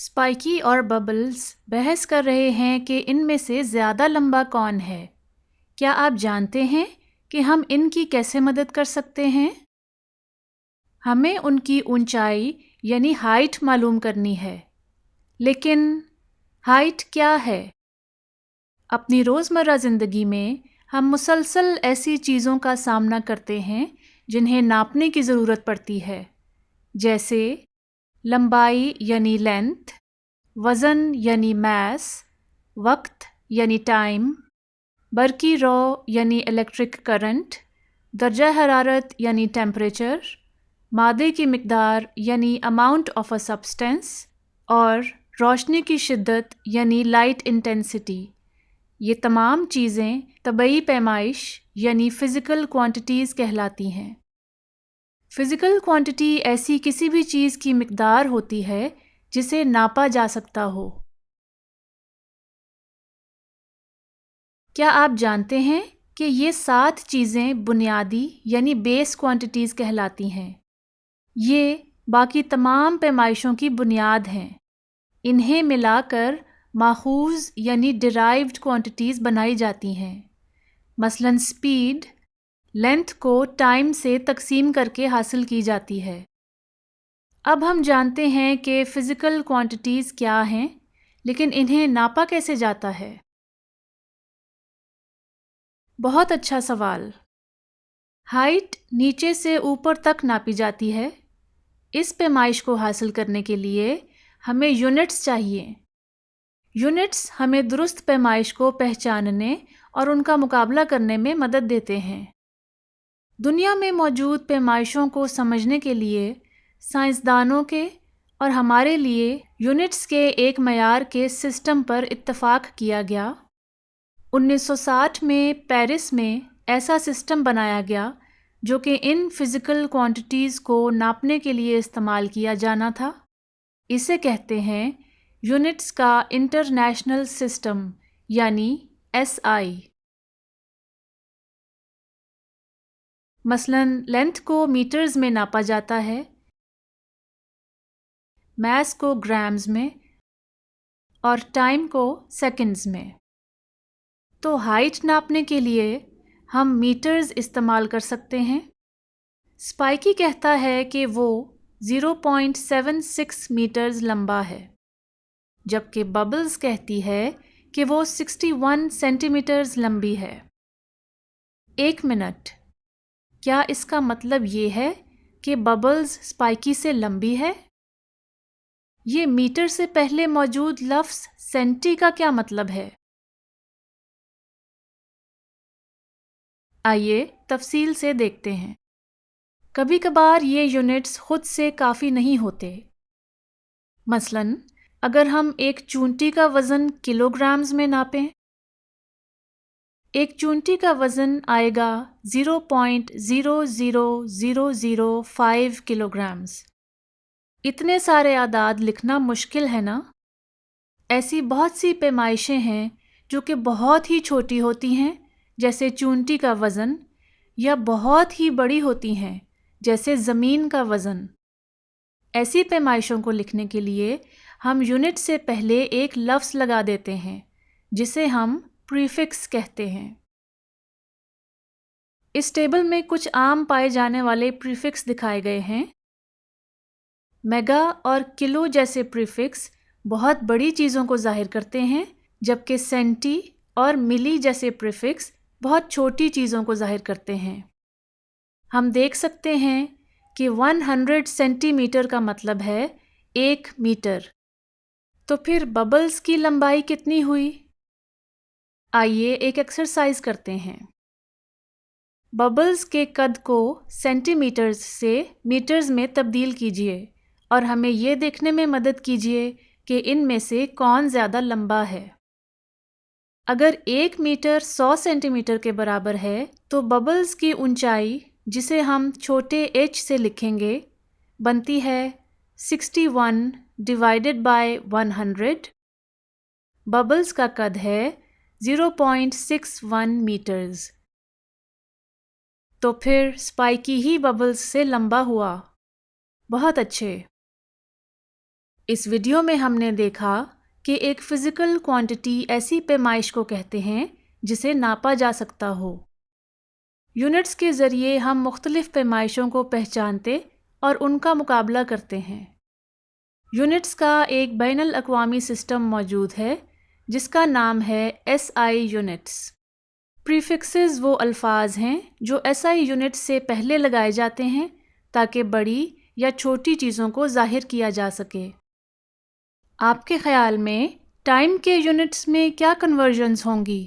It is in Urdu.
اسپائکی اور ببلز بحث کر رہے ہیں کہ ان میں سے زیادہ لمبا کون ہے۔ کیا آپ جانتے ہیں کہ ہم ان کی کیسے مدد کر سکتے ہیں؟ ہمیں ان کی اونچائی یعنی ہائٹ معلوم کرنی ہے۔ لیکن ہائٹ کیا ہے؟ اپنی روزمرہ زندگی میں ہم مسلسل ایسی چیزوں کا سامنا کرتے ہیں جنہیں ناپنے کی ضرورت پڑتی ہے، جیسے لمبائی یعنی لینتھ، وزن یعنی میس، وقت یعنی ٹائم، برقی رو یعنی الیکٹرک کرنٹ، درجہ حرارت یعنی ٹیمپریچر، مادے کی مقدار یعنی اماؤنٹ آف اے سبسٹینس، اور روشنی کی شدت یعنی لائٹ انٹینسٹی۔ یہ تمام چیزیں طبعی پیمائش یعنی فزیکل کوانٹیٹیز کہلاتی ہیں۔ فزیکل کوانٹیٹی ایسی کسی بھی چیز کی مقدار ہوتی ہے جسے ناپا جا سکتا ہو۔ کیا آپ جانتے ہیں کہ یہ 7 چیزیں بنیادی یعنی بیس کوانٹیٹیز کہلاتی ہیں؟ یہ باقی تمام پیمائشوں کی بنیاد ہیں۔ انہیں ملا کر ماخوذ یعنی ڈیرائیوڈ کوانٹیٹیز بنائی جاتی ہیں۔ مثلاً سپیڈ لینتھ کو ٹائم سے تقسیم کر کے حاصل کی جاتی ہے۔ اب ہم جانتے ہیں کہ فزیکل کوانٹیٹیز کیا ہیں، لیکن انہیں ناپا کیسے جاتا ہے؟ بہت اچھا سوال۔ ہائٹ نیچے سے اوپر تک ناپی جاتی ہے۔ اس پیمائش کو حاصل کرنے کے لیے ہمیں یونٹس چاہیے۔ یونٹس ہمیں درست پیمائش کو پہچاننے اور ان کا مقابلہ کرنے میں مدد دیتے ہیں۔ دنیا میں موجود پیمائشوں کو سمجھنے کے لیے سائنسدانوں کے اور ہمارے لیے یونٹس کے ایک معیار کے سسٹم پر اتفاق کیا گیا۔ 1960 میں پیرس میں ایسا سسٹم بنایا گیا جو کہ ان فزیکل کوانٹیٹیز کو ناپنے کے لیے استعمال کیا جانا تھا۔ اسے کہتے ہیں یونٹس کا انٹرنیشنل سسٹم یعنی SI۔ مثلاً لینتھ کو میٹرز میں ناپا جاتا ہے، میس کو گرامز میں اور ٹائم کو سیکنڈز میں۔ تو ہائٹ ناپنے کے لیے ہم میٹرز استعمال کر سکتے ہیں۔ اسپائکی کہتا ہے کہ وہ 0.76 میٹرز لمبا ہے، جبکہ ببلز کہتی ہے کہ وہ 61 سینٹی میٹرز لمبی ہے۔ 1 منٹ، کیا اس کا مطلب یہ ہے کہ ببلز اسپائکی سے لمبی ہے؟ یہ میٹر سے پہلے موجود لفظ سینٹی کا کیا مطلب ہے؟ آئیے تفصیل سے دیکھتے ہیں۔ کبھی کبھار یہ یونٹس خود سے کافی نہیں ہوتے۔ مثلاً اگر ہم ایک چونٹی کا وزن کلو گرامز میں ناپیں، ایک چونٹی کا وزن آئے گا 0.00005 کلو گرامز۔ اتنے سارے اعداد لکھنا مشکل ہے نا؟ ایسی بہت سی پیمائشیں ہیں جو کہ بہت ہی چھوٹی ہوتی ہیں، جیسے چونٹی کا وزن، یا بہت ہی بڑی ہوتی ہیں جیسے زمین کا وزن۔ ایسی پیمائشوں کو لکھنے کے لیے ہم یونٹ سے پہلے ایک لفظ لگا دیتے ہیں جسے ہم پریفکس کہتے ہیں۔ اس ٹیبل میں کچھ عام پائے جانے والے پریفکس دکھائے گئے ہیں۔ میگا اور کلو جیسے پریفکس بہت بڑی چیزوں کو ظاہر کرتے ہیں، جبکہ سینٹی اور ملی جیسے پریفکس بہت چھوٹی چیزوں کو ظاہر کرتے ہیں۔ ہم دیکھ سکتے ہیں کہ 100 سینٹی میٹر کا مطلب ہے 1 میٹر۔ تو پھر ببلز کی لمبائی کتنی ہوئی؟ آئیے ایک ایکسرسائز کرتے ہیں۔ ببلز کے قد کو سینٹی میٹرز سے میٹرز میں تبدیل کیجیے اور ہمیں یہ دیکھنے میں مدد کیجیے کہ ان میں سے کون زیادہ لمبا ہے۔ اگر 1 میٹر 100 سینٹی میٹر کے برابر ہے تو ببلز کی اونچائی، جسے ہم چھوٹے h سے لکھیں گے، بنتی ہے 61 ڈیوائڈڈ بائی 100۔ ببلز کا قد ہے 0.61 میٹرز۔ تو پھر اسپائکی ہی ببلز سے لمبا ہوا۔ بہت اچھے۔ اس ویڈیو میں ہم نے دیکھا کہ ایک فزیکل کوانٹٹی ایسی پیمائش کو کہتے ہیں جسے ناپا جا سکتا ہو۔ یونٹس کے ذریعے ہم مختلف پیمائشوں کو پہچانتے اور ان کا مقابلہ کرتے ہیں۔ یونٹس کا ایک بین الاقوامی سسٹم موجود ہے جس کا نام ہے SI یونٹس۔ پریفکسز وہ الفاظ ہیں جو SI یونٹس سے پہلے لگائے جاتے ہیں تاکہ بڑی یا چھوٹی چیزوں کو ظاہر کیا جا سکے۔ آپ کے خیال میں ٹائم کے یونٹس میں کیا کنورژنز ہوں گی؟